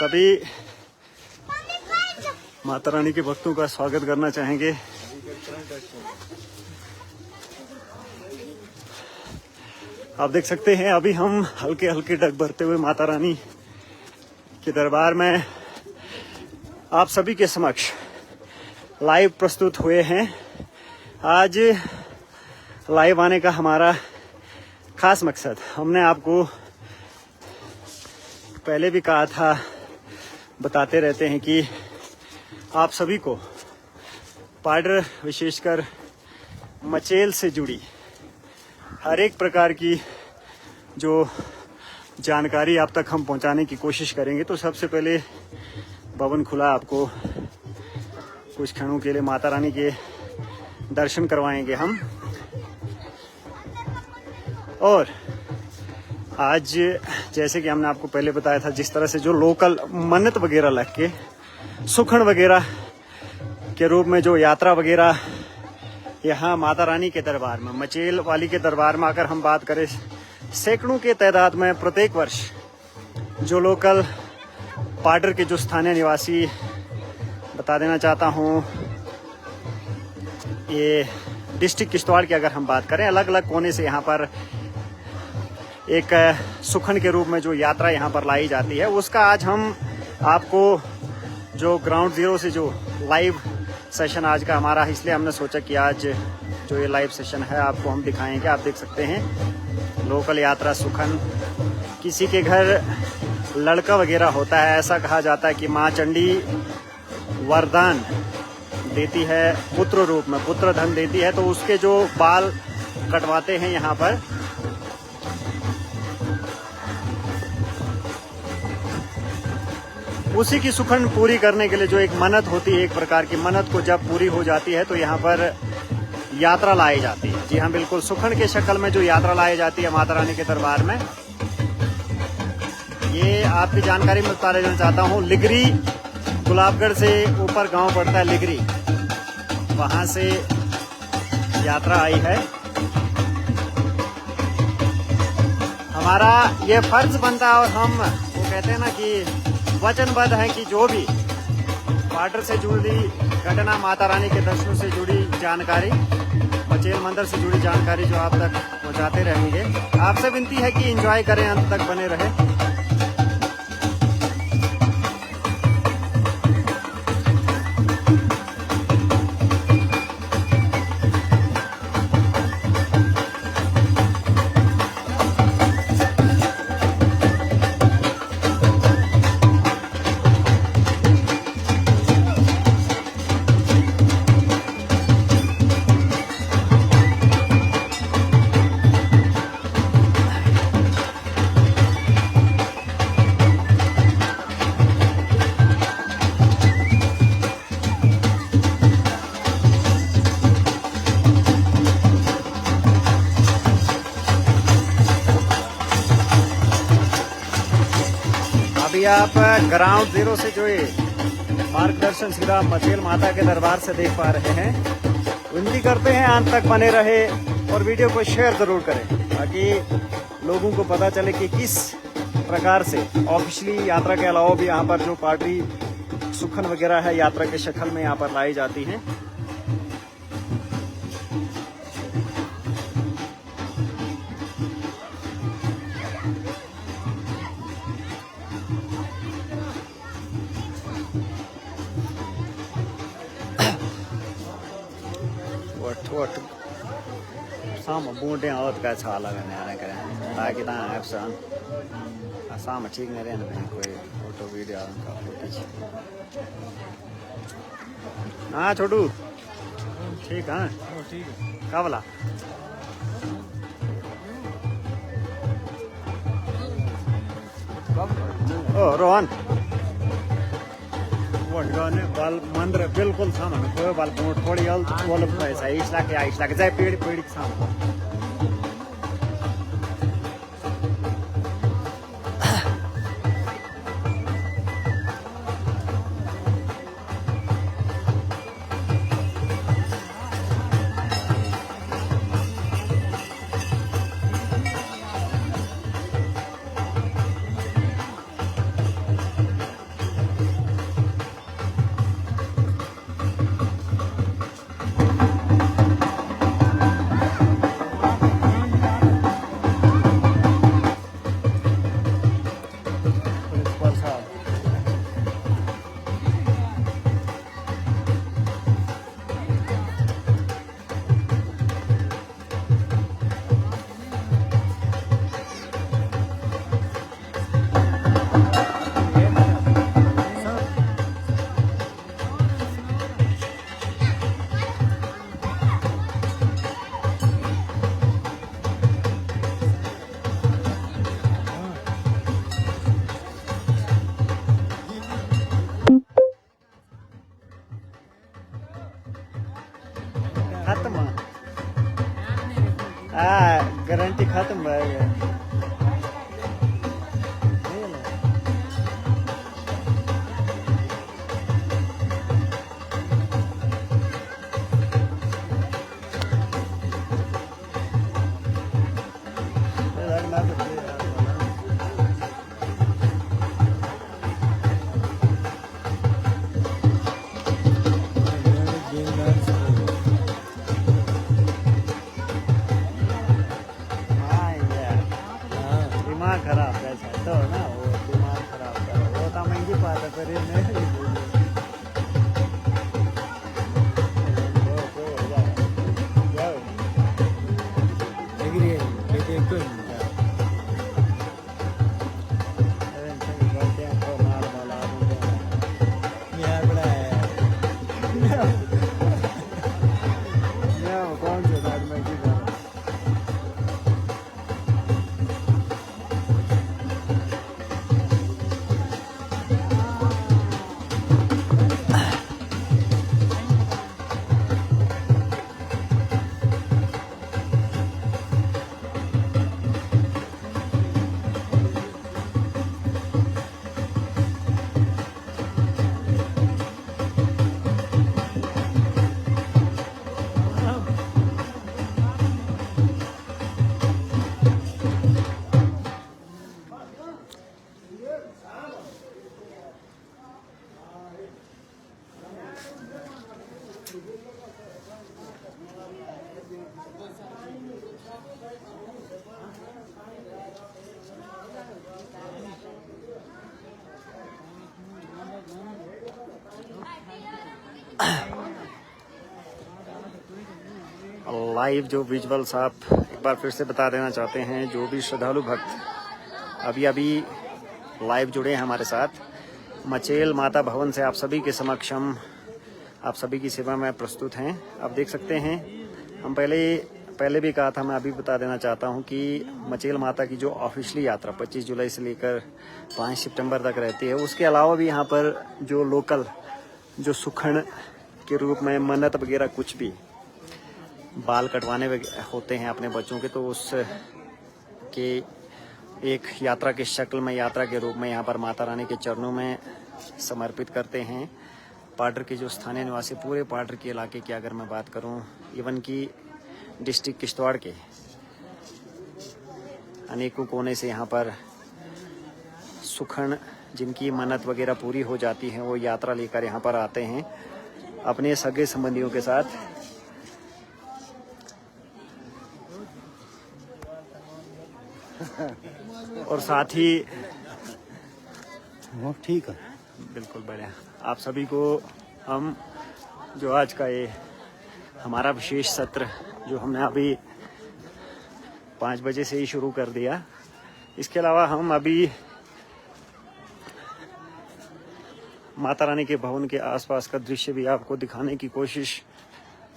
सभी माता रानी के भक्तों का स्वागत करना चाहेंगे। आप देख सकते हैं अभी हम हल्के हल्के डग भरते हुए माता रानी के दरबार में आप सभी के समक्ष लाइव प्रस्तुत हुए हैं। आज लाइव आने का हमारा खास मकसद, हमने आपको पहले भी कहा था, बताते रहते हैं कि आप सभी को पाडर विशेषकर मचेल से जुड़ी हर एक प्रकार की जो जानकारी आप तक हम पहुंचाने की कोशिश करेंगे। तो सबसे पहले भवन खुला आपको कुछ क्षणों के लिए माता रानी के दर्शन करवाएंगे हम। और आज जैसे कि हमने आपको पहले बताया था, जिस तरह से जो लोकल मन्नत वगैरह लग के सुखन वगैरह के रूप में जो यात्रा वगैरह यहाँ माता रानी के दरबार में, मचेल वाली के दरबार में अगर हम बात करें, सैकड़ों के तादाद में प्रत्येक वर्ष जो लोकल पाडर के जो स्थानीय निवासी, बता देना चाहता हूँ, ये डिस्ट्रिक्ट किश्तवाड़ की अगर हम बात करें, अलग अलग कोने से यहाँ पर एक सुखन के रूप में जो यात्रा यहाँ पर लाई जाती है, उसका आज हम आपको जो ग्राउंड जीरो से जो लाइव सेशन आज का हमारा, इसलिए हमने सोचा कि आज जो ये लाइव सेशन है आपको हम दिखाएंगे। आप देख सकते हैं लोकल यात्रा सुखन। किसी के घर लड़का वगैरह होता है, ऐसा कहा जाता है कि माँ चंडी वरदान देती है पुत्र रूप में, पुत्र धन देती है, तो उसके जो बाल कटवाते हैं यहाँ पर। उसी की सुखन पूरी करने के लिए जो एक मन्नत होती है, एक प्रकार की मन्नत को जब पूरी हो जाती है तो यहाँ पर यात्रा लाई जाती है। जी हाँ, बिल्कुल सुखन के शक्ल में जो यात्रा लाई जाती है माता रानी के दरबार में। ये आपकी जानकारी में बता देना चाहता हूँ, लिगरी गुलाबगढ़ से ऊपर गांव पड़ता है लिगरी, वहां से यात्रा आई है। हमारा ये फर्ज बनता है और हम वो कहते हैं ना कि वचनबद्ध है कि जो भी पाडर से जुड़ी घटना, माता रानी के दर्शनों से जुड़ी जानकारी, मचेल मंदिर से जुड़ी जानकारी जो आप तक पहुंचाते रहेंगे। आपसे विनती है कि एंजॉय करें, अंत तक बने रहें। अभी आप ग्राउंड जीरो से जो ये मार्गदर्शन सीधा मचेल माता के दरबार से देख पा रहे हैं। विनती करते हैं अंत तक बने रहे और वीडियो को शेयर जरूर करें, ताकि लोगों को पता चले कि किस प्रकार से ऑफिशियली यात्रा के अलावा भी यहाँ पर जो पाडरी सुखन वगैरह है यात्रा के शक्ल में यहाँ पर लाई जाती है। वट साम बूढ़े आवत का छा लगने आ रहे करें ताकि ता ऐप से साम ठीक नहीं रहने कोई फोटो वीडियो का फुटेज। हाँ छोटू ठीक है, ठीक है। का बोला ओ रोहन बाल मंदिर बिल्कुल सामान कोई बाल थोड़ी पैसा 20 लाख जाए पेड़ पेड़ सामान। लाइव जो विजुअल्स आप एक बार फिर से बता देना चाहते हैं, जो भी श्रद्धालु भक्त अभी अभी लाइव जुड़े हैं हमारे साथ, मचेल माता भवन से आप सभी के समक्षम आप सभी की सेवा में प्रस्तुत हैं। आप देख सकते हैं, हम पहले भी कहा था, मैं अभी बता देना चाहता हूं कि मचेल माता की जो ऑफिशियली यात्रा 25 जुलाई से लेकर 5 सितंबर तक रहती है, उसके अलावा भी यहाँ पर जो लोकल जो सुखन के रूप में मन्नत वगैरह कुछ भी बाल कटवाने होते हैं अपने बच्चों के, तो उस के एक यात्रा की शक्ल में, यात्रा के रूप में यहाँ पर माता रानी के चरणों में समर्पित करते हैं। पाडर के जो स्थानीय निवासी, पूरे पाडर के इलाके की अगर मैं बात करूं, इवन की डिस्ट्रिक्ट किश्तवाड़ के अनेकों कोने से यहाँ पर सुखन जिनकी मन्नत वगैरह पूरी हो जाती है, वो यात्रा लेकर यहाँ पर आते हैं अपने सगे संबंधियों के साथ। और साथ ही ठीक है, बिल्कुल बढ़िया। आप सभी को हम जो आज का ये हमारा विशेष सत्र जो हमने अभी 5 बजे से ही शुरू कर दिया, इसके अलावा हम अभी माता रानी के भवन के आसपास का दृश्य भी आपको दिखाने की कोशिश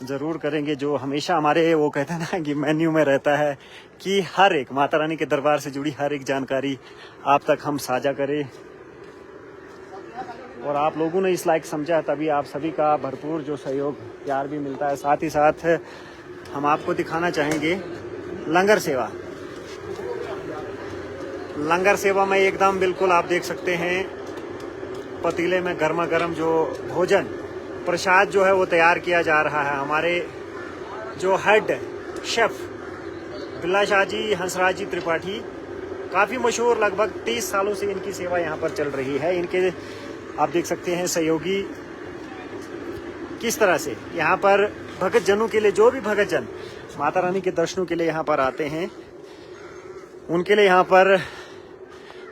ज़रूर करेंगे, जो हमेशा हमारे वो कहते हैं ना कि मेन्यू में रहता है कि हर एक माता रानी के दरबार से जुड़ी हर एक जानकारी आप तक हम साझा करें। और आप लोगों ने इस लायक समझा, तभी आप सभी का भरपूर जो सहयोग प्यार भी मिलता है। साथ ही साथ हम आपको दिखाना चाहेंगे लंगर सेवा। लंगर सेवा में एकदम बिल्कुल आप देख सकते हैं, पतीले में गर्मा गर्म जो भोजन प्रसाद जो है वो तैयार किया जा रहा है। हमारे जो हेड शेफ बिल्ला शाह जी, हंसराज जी त्रिपाठी, काफ़ी मशहूर, लगभग 30 सालों से इनकी सेवा यहाँ पर चल रही है। इनके आप देख सकते हैं सहयोगी किस तरह से यहाँ पर भगत जनों के लिए, जो भी भगत जन माता रानी के दर्शनों के लिए यहाँ पर आते हैं, उनके लिए यहाँ पर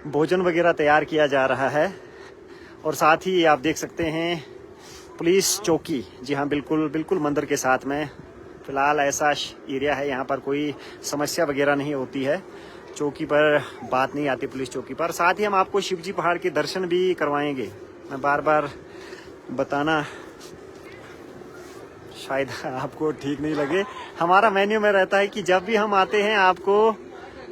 भोजन वगैरह तैयार किया जा रहा है। और साथ ही आप देख सकते हैं पुलिस चौकी, जी हाँ बिल्कुल बिल्कुल मंदिर के साथ में फिलहाल ऐसा एरिया है, यहाँ पर कोई समस्या वगैरह नहीं होती है, चौकी पर बात नहीं आती पुलिस चौकी पर। साथ ही हम आपको शिवजी पहाड़ के दर्शन भी करवाएंगे। मैं बार बार बताना शायद आपको ठीक नहीं लगे, हमारा मेन्यू में रहता है कि जब भी हम आते हैं आपको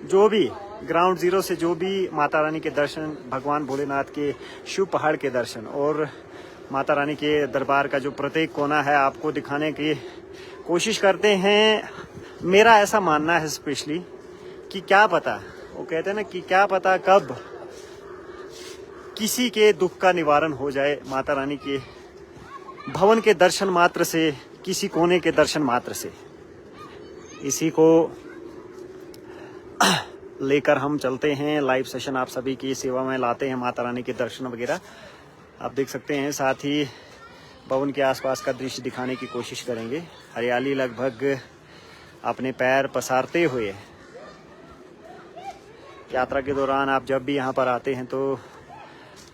जो भी ग्राउंड जीरो से जो भी माता रानी के दर्शन, भगवान भोलेनाथ के शिव पहाड़ के दर्शन और माता रानी के दरबार का जो प्रत्येक कोना है आपको दिखाने की कोशिश करते हैं। मेरा ऐसा मानना है स्पेशली कि क्या पता, वो कहते हैं ना कि क्या पता कब किसी के दुख का निवारण हो जाए माता रानी के भवन के दर्शन मात्र से, किसी कोने के दर्शन मात्र से। इसी को लेकर हम चलते हैं, लाइव सेशन आप सभी की सेवा में लाते हैं, माता रानी के दर्शन वगैरह आप देख सकते हैं। साथ ही भवन के आसपास का दृश्य दिखाने की कोशिश करेंगे। हरियाली लगभग अपने पैर पसारते हुए यात्रा के दौरान आप जब भी यहाँ पर आते हैं तो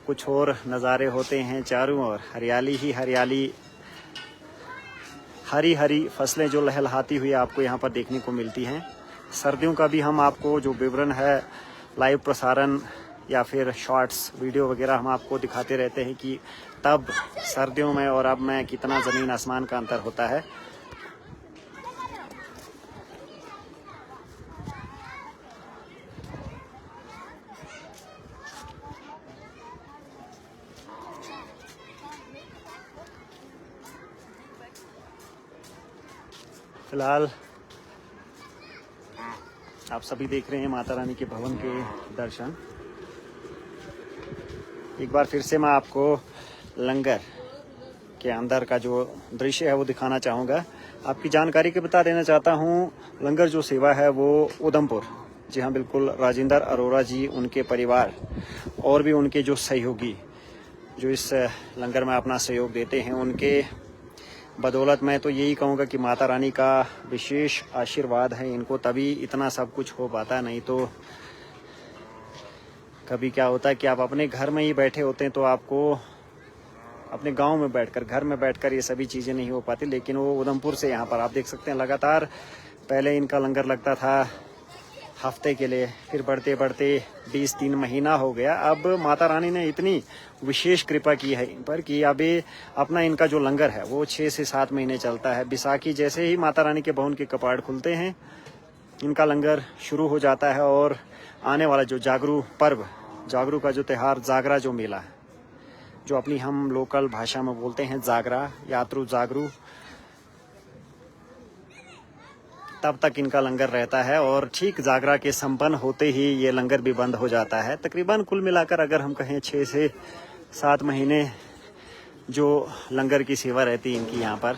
कुछ और नज़ारे होते हैं। चारों ओर हरियाली ही हरियाली, हरी हरी फसलें जो लहलहाती हुई आपको यहाँ पर देखने को मिलती हैं। सर्दियों का भी हम आपको जो विवरण है, लाइव प्रसारण या फिर शॉर्ट्स वीडियो वगैरह हम आपको दिखाते रहते हैं कि तब सर्दियों में और अब में कितना ज़मीन आसमान का अंतर होता है। फिलहाल आप सभी देख रहे हैं माता रानी के भवन के दर्शन। एक बार फिर से मैं आपको लंगर के अंदर का जो दृश्य है वो दिखाना चाहूँगा। आपकी जानकारी के बता देना चाहता हूँ, लंगर जो सेवा है वो उधमपुर, जी हाँ बिल्कुल, राजेंद्र अरोड़ा जी, उनके परिवार और भी उनके जो सहयोगी जो इस लंगर में अपना सहयोग देते हैं, उनके बदौलत मैं तो यही कहूँगा कि माता रानी का विशेष आशीर्वाद है इनको, तभी इतना सब कुछ हो पाता है। नहीं तो कभी क्या होता है कि आप अपने घर में ही बैठे होते हैं तो आपको अपने गांव में बैठकर, घर में बैठकर ये सभी चीज़ें नहीं हो पाती। लेकिन वो उधमपुर से यहाँ पर आप देख सकते हैं लगातार पहले इनका लंगर लगता था हफ्ते के लिए, फिर बढ़ते बढ़ते 20-3 महीना हो गया। अब माता रानी ने इतनी विशेष कृपा की है इन पर कि अब अपना इनका जो लंगर है वो 6 से 7 महीने चलता है। बैसाखी जैसे ही माता रानी के भवन के कपाट खुलते हैं, इनका लंगर शुरू हो जाता है। और आने वाला जो जागरू पर्व, जागरू का जो त्यौहार, जागरा जो मेला है, जो अपनी हम लोकल भाषा में बोलते हैं जागरा, यात्रु जागरू, तब तक इनका लंगर रहता है। और ठीक जागरा के संपन्न होते ही ये लंगर भी बंद हो जाता है। तकरीबन कुल मिलाकर अगर हम कहें 6 से 7 महीने जो लंगर की सेवा रहती है इनकी यहाँ पर।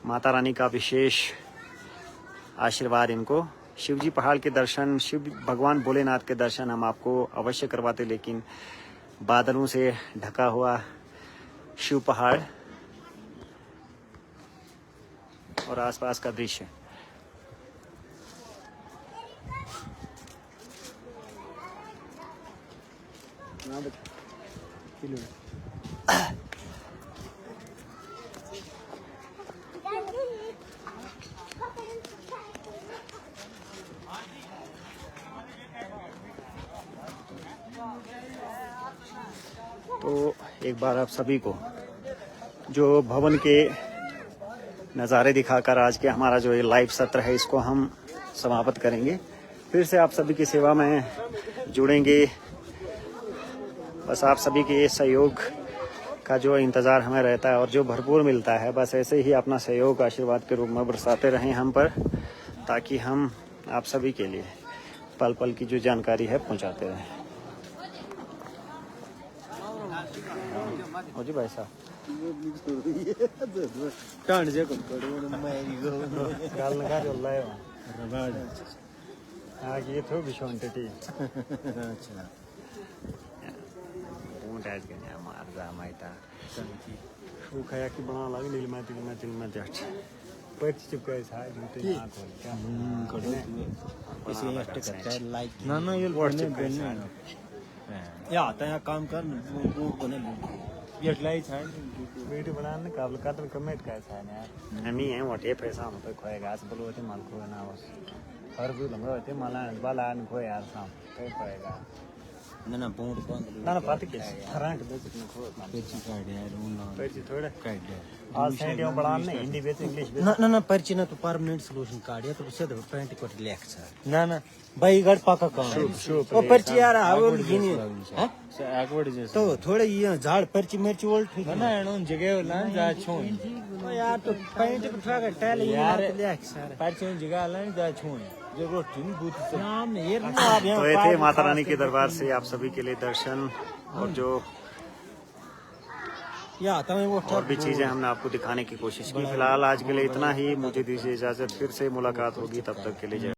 माता रानी का विशेष आशीर्वाद इनको। शिवजी पहाड़ के दर्शन, शिव भगवान भोलेनाथ के दर्शन हम आपको अवश्य करवाते, लेकिन बादलों से ढका हुआ शिव पहाड़ और आसपास का दृश्य। तो एक बार आप सभी को जो भवन के नज़ारे दिखाकर आज के हमारा जो ये लाइव सत्र है इसको हम समाप्त करेंगे। फिर से आप सभी की सेवा में जुड़ेंगे। बस आप सभी के सहयोग का जो इंतज़ार हमें रहता है और जो भरपूर मिलता है, बस ऐसे ही अपना सहयोग आशीर्वाद के रूप में बरसाते रहें हम पर, ताकि हम आप सभी के लिए पल पल की जो जानकारी है पहुंचाते रहें। हो जी भाई साहब, ये तो विश्वांटी मारदा मायता वो खया की बना लगे नीलमा तिलमा तिलमा जट पैर चिपका है साइड में तो आंख हो क्या इसे एक्ट करता है लाइक ना ये बनने या आता है काम कर वो बने ये लाइट है वीडियो बनाने काबल काटन कमेंट का है यार हमी है मोटे पैसा हम तो खोएगा आज बोलो थे माल को ना बस हर भी लंगा होते माला बाला न खोए यार शाम तो खोएगा ना बोंड बंद ना पाती के हरांक दे कितने खो पेची काट यार उन पेची थोड़े काट दे आज सेंडियो बड़ा नहीं हिंदी बेच इंग्लिश बेच ना पर्ची ना तो परमानेंट सॉल्यूशन काट या तो सीधा पेंट कोट लेख सर ना भाई गड़ पाका काम ओ पर्ची यार आवो लिखनी है एक्वर्ड जैसे तो थोड़े ये झाड़ पर्ची मिर्ची वोल्ट ठीक है ना एनो जगह ला जा छो ओ यार तो पेंट उठा के टैल यार लेख सर पर्ची जगह ला जा छो तो ये थे माता रानी के दरबार से आप सभी के लिए दर्शन और जो और भी चीजें हमने आपको दिखाने की कोशिश की। फिलहाल आज के लिए इतना ही, मुझे दीजिए इजाजत, फिर से मुलाकात होगी, तब तक के लिए जय।